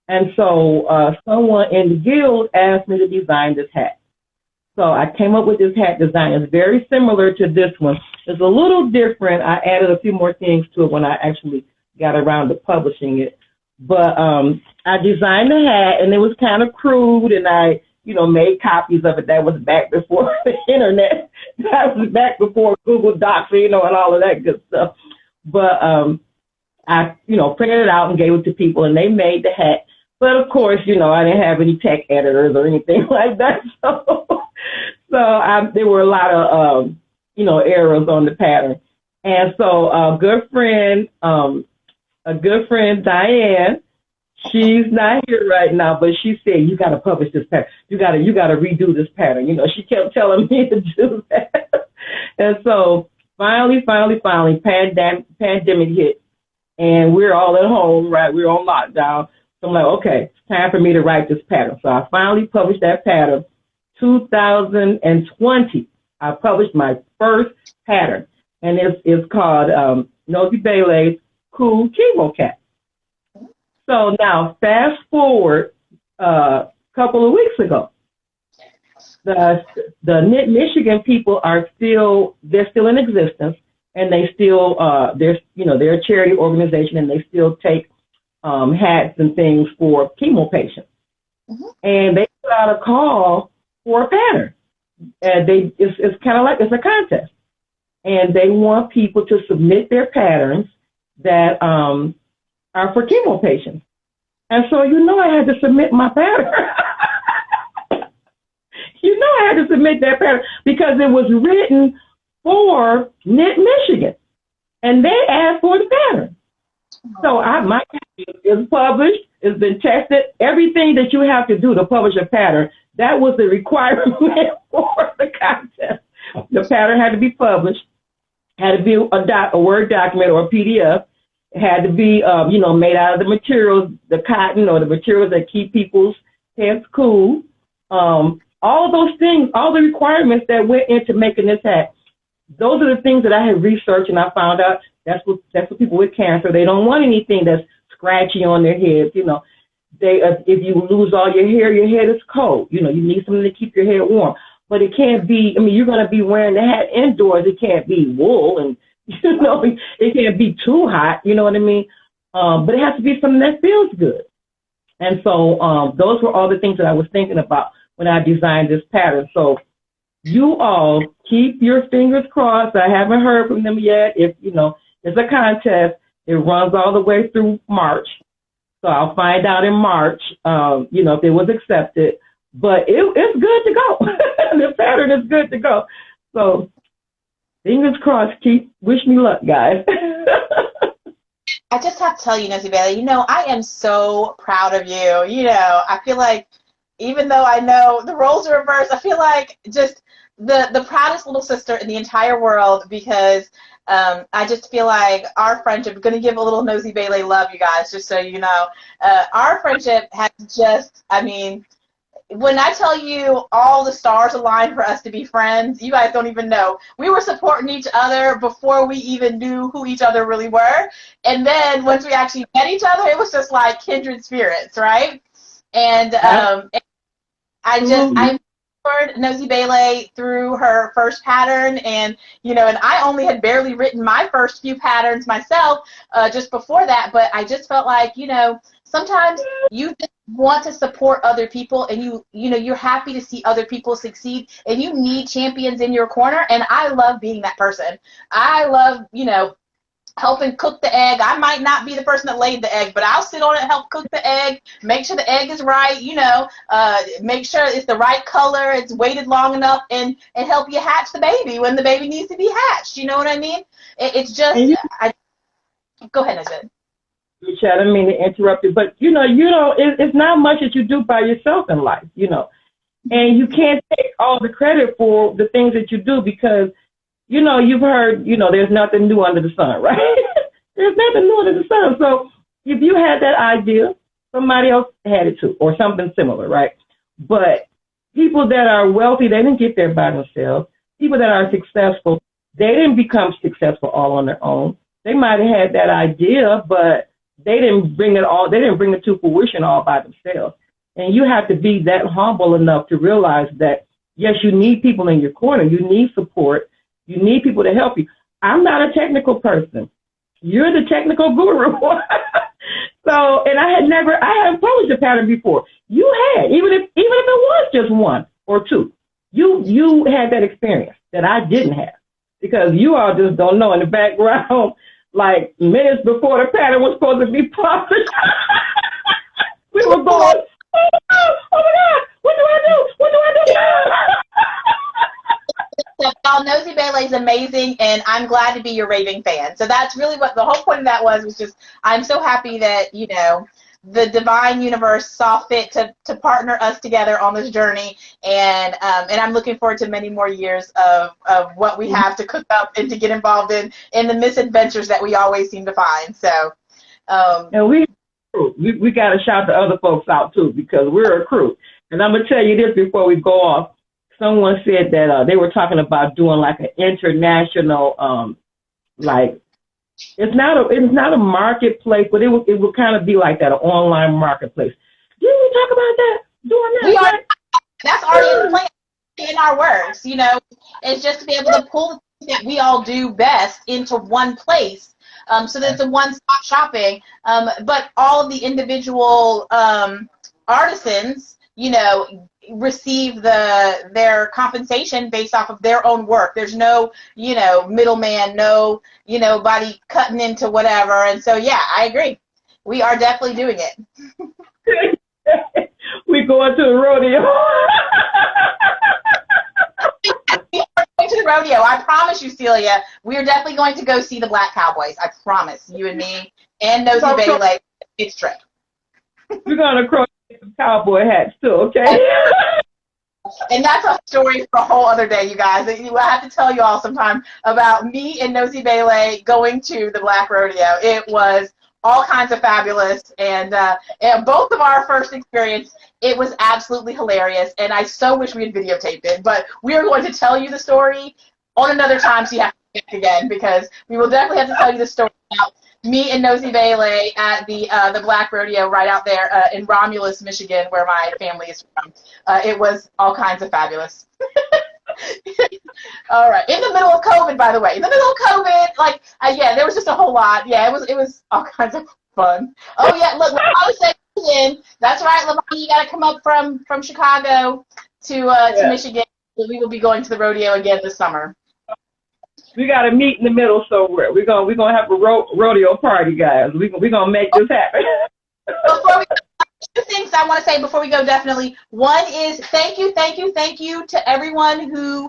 And so someone in the guild asked me to design this hat. So I came up with this hat design. It's very similar to this one. It's a little different. I added a few more things to it when I actually got around to publishing it. But I designed the hat, and it was kind of crude, and I, made copies of it. That was back before the internet. That was back before Google Docs, and all of that good stuff. But I, printed it out and gave it to people, and they made the hat. But of course, I didn't have any tech editors or anything like that. So there were a lot of, errors on the pattern. And so a good friend, Diane, she's not here right now, but she said, you got to publish this pattern. You got to redo this pattern. She kept telling me to do that. And so finally, pandemic hit, and we're all at home, right? We're on lockdown. So I'm like, okay, it's time for me to write this pattern. So I finally published that pattern. 2020, I published my first pattern, and it's called Nozibele Cool Chemo Cap. So now, fast forward a couple of weeks ago, the Knit Michigan people they're still in existence, and they still they're a charity organization, and they still take hats and things for chemo patients. Mm-hmm. And they put out a call for a pattern. And it's kind of like it's a contest. And they want people to submit their patterns that are for chemo patients. And so I had to submit my pattern. I had to submit that pattern because it was written for Knit Michigan. And they asked for the pattern. So my pattern is published, it's been tested. Everything that you have to do to publish a pattern, that was the requirement for the contest. The pattern had to be published, had to be a Word document or a PDF. It had to be, made out of the materials, the cotton or the materials that keep people's heads cool. All of those things, all the requirements that went into making this hat, those are the things that I had researched, and I found out that's what people with cancer, they don't want anything that's scratchy on their heads. If you lose all your hair, your head is cold. You need something to keep your hair warm. But it can't be, you're going to be wearing the hat indoors. It can't be wool, and, it can't be too hot. You know what I mean? But it has to be something that feels good. And so those were all the things that I was thinking about when I designed this pattern. So you all keep your fingers crossed. I haven't heard from them yet. If, it's a contest. It runs all the way through March. So I'll find out in March, if it was accepted. But it's good to go. The pattern is good to go. So fingers crossed. Wish me luck, guys. I just have to tell you, Nozibele, I am so proud of you. I feel like even though I know the roles are reversed, I feel like just the proudest little sister in the entire world, because I just feel like our friendship, I'm going to give a little Nozibele love, you guys, just so you know. Our friendship has just, when I tell you all the stars aligned for us to be friends, you guys don't even know. We were supporting each other before we even knew who each other really were. And then once we actually met each other, it was just like kindred spirits, right? And I mentored Nozibele through her first pattern, and I only had barely written my first few patterns myself just before that, but I just felt like, sometimes you just want to support other people, and you're happy to see other people succeed, and you need champions in your corner, and I love being that person. I love, helping cook the egg. I might not be the person that laid the egg, but I'll sit on it and help cook the egg, make sure the egg is right, make sure it's the right color, it's waited long enough, and help you hatch the baby when the baby needs to be hatched. You know what I mean? It's just, go ahead, Nozibele. I didn't mean to interrupt you, but it's not much that you do by yourself in life, and you can't take all the credit for the things that you do, because you've heard, there's nothing new under the sun, right? There's nothing new under the sun. So if you had that idea, somebody else had it too, or something similar, right? But people that are wealthy, they didn't get there by themselves. People that are successful, they didn't become successful all on their own. They might have had that idea, but they didn't bring it to fruition all by themselves. And you have to be that humble enough to realize that, yes, you need people in your corner. You need support. You need people to help you. I'm not a technical person. You're the technical guru. So, and I hadn't published a pattern before. You had, even if it was just one or two, you had that experience that I didn't have, because you all just don't know in the background, like minutes before the pattern was supposed to be published. We were going, oh my God, what do I do? What do I do now? Well, Nozibele is amazing, and I'm glad to be your raving fan. So that's really what the whole point of that was just, I'm so happy that, the divine universe saw fit to partner us together on this journey, and I'm looking forward to many more years of what we have to cook up and to get involved in the misadventures that we always seem to find. So, and we got to shout the other folks out too, because we're a crew. And I'm gonna tell you this before we go off. Someone said that they were talking about doing like an international, it's not a marketplace, but it would kind of be like that, an online marketplace. Didn't we talk about that? Doing that? That's already in our works. It's just to be able to pull the things that we all do best into one place, so that it's a one-stop shopping. But all of the individual artisans, receive their compensation based off of their own work. There's no, middleman, nobody cutting into whatever. And so, yeah, I agree. We are definitely doing it. We going to the rodeo. We are going to the rodeo. I promise you, Celia, we are definitely going to go see the Black Cowboys. I promise. You and me and Nozibele, it's trip. We're going to crochet some cowboy hats too, okay? And that's a story for a whole other day, you guys. I have to tell you all sometime about me and Nozibele going to the Black Rodeo. It was all kinds of fabulous, and both of our first experience, it was absolutely hilarious, and I so wish we had videotaped it, but we are going to tell you the story on another time, so you have to back again, because we will definitely have to tell you the story about me and Nozibele at the Black Rodeo right out there in Romulus, Michigan, where my family is from. It was all kinds of fabulous. All right. In the middle of COVID, by the way. In the middle of COVID, there was just a whole lot. Yeah, it was all kinds of fun. Oh, yeah, look, I was saying Michigan. That's right, Lavanya, you got to come up from Chicago to Michigan. We will be going to the rodeo again this summer. We got to meet in the middle somewhere. We're gonna have a rodeo party, guys. We're gonna make this happen. Before we two things I want to say before we go, definitely. One is thank you to everyone who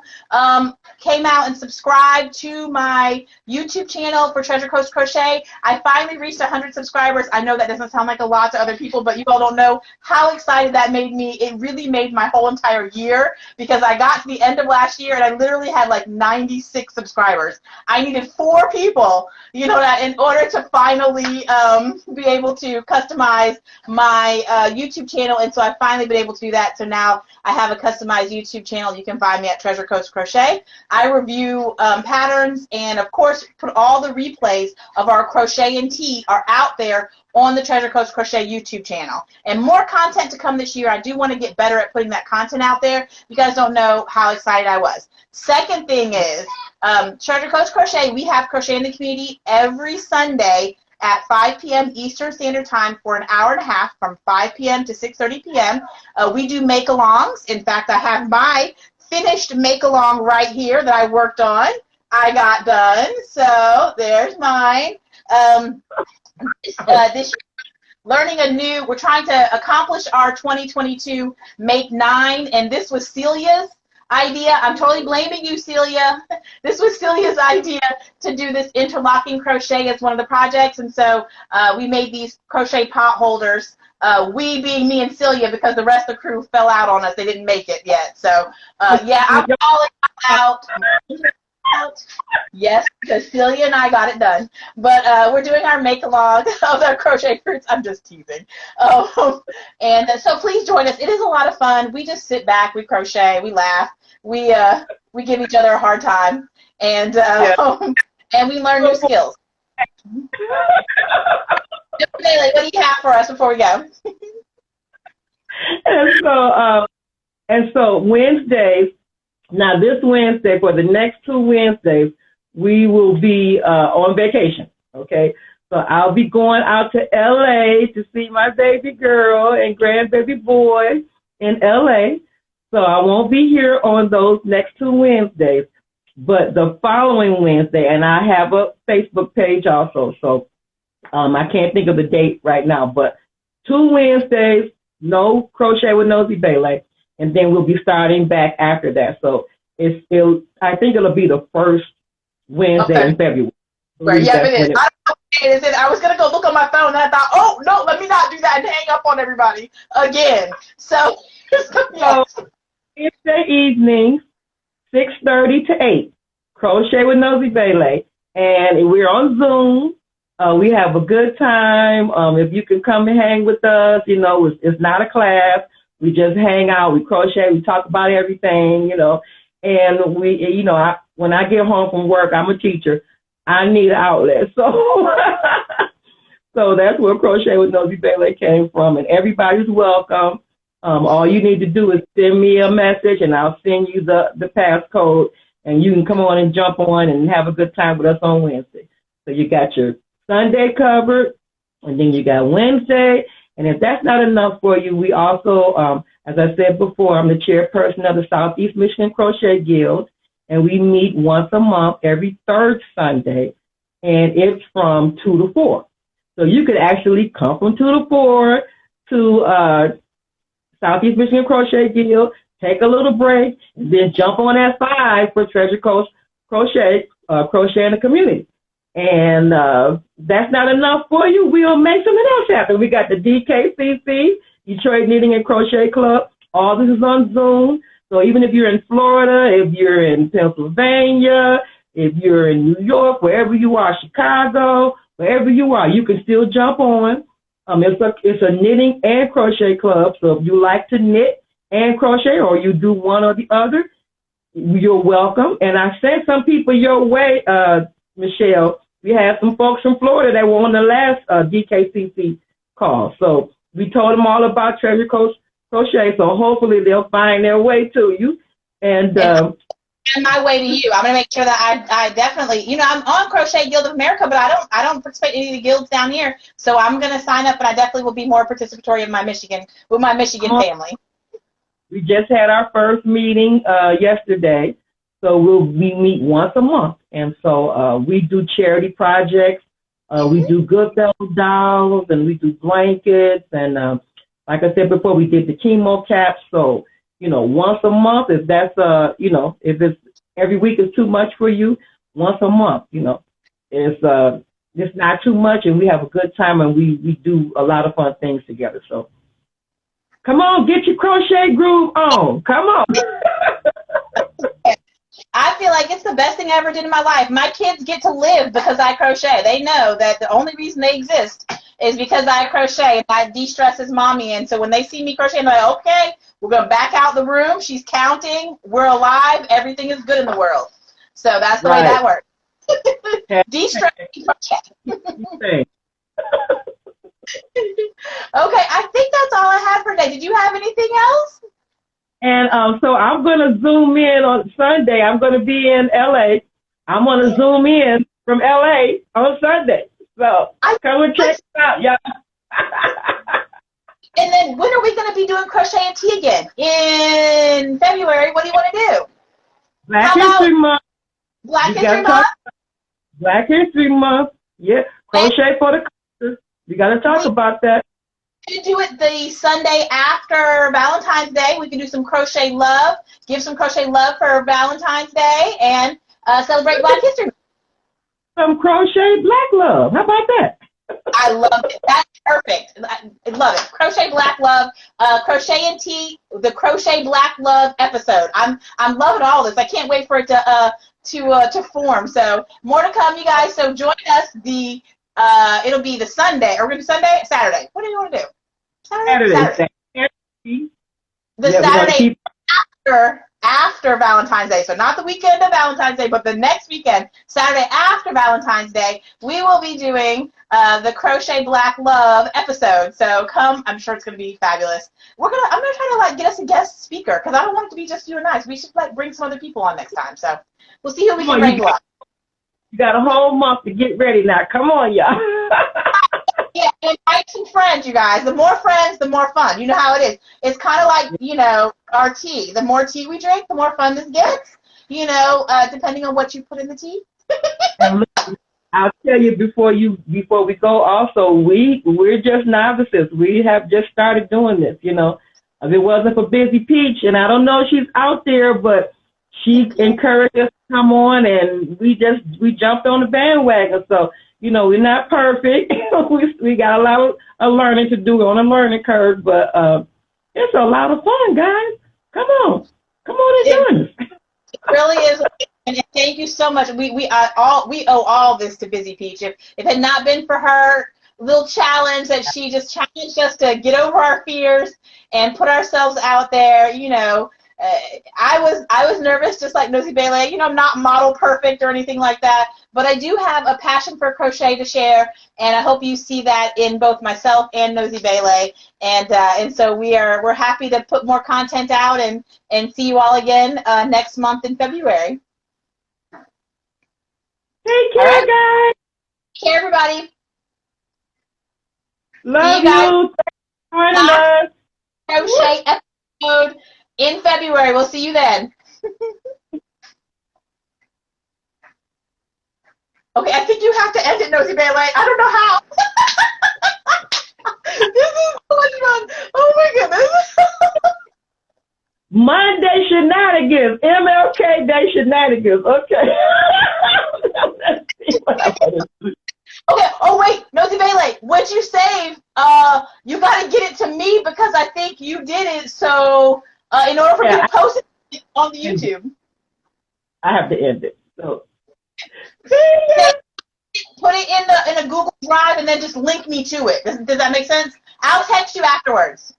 came out and subscribed to my YouTube channel for Treasure Coast Crochet. I finally reached 100 subscribers. I know that doesn't sound like a lot to other people, but you all don't know how excited that made me. It really made my whole entire year because I got to the end of last year and I literally had like 96 subscribers. I needed 4 people, you know, that in order to finally be able to customize my YouTube channel, and so I've finally been able to do that. So now I have a customized YouTube channel. You can find me at Treasure Coast Crochet. I review patterns, and of course put all the replays of our crochet and tea are out there on the Treasure Coast Crochet YouTube channel. And more content to come this year. I do want to get better at putting that content out there. You guys don't know how excited I was. Second thing is Treasure Coast Crochet. We have Crochet in the Community every Sunday at 5 p.m. Eastern Standard Time for an hour and a half from 5 p.m. to 6:30 p.m. We do make-alongs. In fact, I have my finished make-along right here that I worked on. I got done, so there's mine. This learning a new, we're trying to accomplish our 2022 Make 9, and this was Celia's idea. I'm totally blaming you, Celia. This was Celia's idea to do this interlocking crochet as one of the projects, and so we made these crochet pot holders. We being me and Celia, because the rest of the crew fell out on us. They didn't make it yet. So, yeah, I'm calling out. Yes, because Celia and I got it done. But we're doing our make-along of our crochet fruits. I'm just teasing. And so please join us. It is a lot of fun. We just sit back, we crochet, we laugh, we give each other a hard time, and and we learn new skills. Bailey, what do you have for us before we go? And so Wednesdays. Now, this Wednesday, for the next 2 Wednesdays, we will be on vacation, okay? So I'll be going out to L.A. to see my baby girl and grandbaby boy in L.A. So I won't be here on those next 2 Wednesdays, but the following Wednesday, and I have a Facebook page also, so I can't think of the date right now, but 2 Wednesdays, no Crochet with Nozibele. And then we'll be starting back after that. So I think it'll be the first Wednesday in February. Right, yeah, it is. I was going to go look on my phone, and I thought, oh, no, let me not do that and hang up on everybody again. So, Wednesday evenings, 6:30 to 8, Crochet with Nozibele. And we're on Zoom. We have a good time. If you can come and hang with us, you know, it's not a class. We just hang out, we crochet, we talk about everything, you know, and we, you know, when I get home from work, I'm a teacher. I need an outlet. So, so that's where Crochet with Nozibele came from, and everybody's welcome. All you need to do is send me a message, and I'll send you the passcode, and you can come on and jump on and have a good time with us on Wednesday. So you got your Sunday covered, and then you got Wednesday. And if that's not enough for you, we also, as I said before, I'm the chairperson of the Southeast Michigan Crochet Guild, and we meet once a month every third Sunday, and it's from 2 to 4. So you could actually come from 2 to 4 to Southeast Michigan Crochet Guild, take a little break, and then jump on at 5 for Treasure Coast Crochet, Crochet in the Community. And that's not enough for you. We'll make something else happen. We got the DKCC, Detroit Knitting and Crochet Club. All this is on Zoom. So even if you're in Florida, if you're in Pennsylvania, if you're in New York, wherever you are, Chicago, wherever you are, you can still jump on. It's a knitting and crochet club. So if you like to knit and crochet, or you do one or the other, you're welcome. And I sent some people your way, Michelle. We had some folks from Florida that were on the last DKCC call. So we told them all about Treasure Coast Crochet, so hopefully they'll find their way to you. And on my way to you. I'm gonna make sure that I definitely, I'm on Crochet Guild of America, but I don't participate in any of the guilds down here. So I'm gonna sign up, and I definitely will be more participatory in my Michigan family. We just had our first meeting yesterday, so we meet once a month, and so we do charity projects. We do good dolls, and we do blankets, and like I said before, we did the chemo caps. So once a month, if that's if it's every week is too much for you, once a month, it's not too much, and we have a good time, and we do a lot of fun things together. So come on, get your crochet groove on. Come on. I feel like it's the best thing I ever did in my life. My kids get to live because I crochet. They know that the only reason they exist is because I crochet, and that de-stresses mommy. And so when they see me crocheting, they're like, okay, we're going to back out the room. She's counting. We're alive. Everything is good in the world. So that's the way that works. De-stress crochet. Okay, I think that's all I have for today. Did you have anything else? And so I'm going to zoom in on Sunday. I'm going to be in L.A. I'm going to zoom in from L.A. on Sunday. So come and check it out, y'all. And then when are we going to be doing Crochet Tea again? In February. What do you want to do? Black History Month. Black History Month? Black History Month. Yeah. Crochet for the culture. We got to talk about that. We can do it the Sunday after Valentine's Day. We can do some crochet love, give some crochet love for Valentine's Day, and celebrate Black History Month. Some crochet black love. How about that? I love it. That's perfect. I love it. Crochet black love, crochet and tea, the crochet black love episode. I'm loving all this. I can't wait for it to form. So more to come, you guys. So join us. It'll be the Sunday. Are we going to do Saturday? What do you want to do? Saturday. The Saturday after Valentine's Day. So not the weekend of Valentine's Day, but the next weekend, Saturday after Valentine's Day, we will be doing the Crochet Black Love episode. So come, I'm sure it's going to be fabulous. I'm going to try to get us a guest speaker, because I don't want it to be just you and I. So we should bring some other people on next time. So we'll see who we can bring on. You got a whole month to get ready now. Come on, y'all. Yeah, invite some friends, you guys. The more friends, the more fun. You know how it is. It's kind of like, our tea. The more tea we drink, the more fun this gets, depending on what you put in the tea. And look, I'll tell you before we go also, we're just novices. We have just started doing this, If it wasn't for Busy Peach, and I don't know if she's out there, but she encouraged us to come on, and we jumped on the bandwagon. So, we're not perfect. we got a lot of learning to do on a learning curve, but it's a lot of fun, guys. Come on and join us. It really is. And thank you so much. We owe all this to Busy Peach. If it had not been for her little challenge that she just challenged us to get over our fears and put ourselves out there, I was nervous, just like Nozibele. I'm not model perfect or anything like that, but I do have a passion for crochet to share, and I hope you see that in both myself and Nozibele. And so we're happy to put more content out and see you all again next month in February. Take care, guys. Take care, everybody. Love you. Thanks for joining us. Crochet episode in February. We'll see you then. Okay, I think you have to end it, Nozibele. I don't know how. This is so much fun. Oh my goodness. Monday shenanigans. MLK Day shenanigans. Okay. Okay. Oh wait, Nozibele, what you save? You got to get it to me, because I think you did it. So in order for me to post it on the YouTube, I have to end it. So put it in a Google Drive and then just link me to it. Does that make sense? I'll text you afterwards.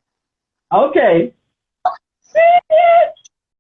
Okay.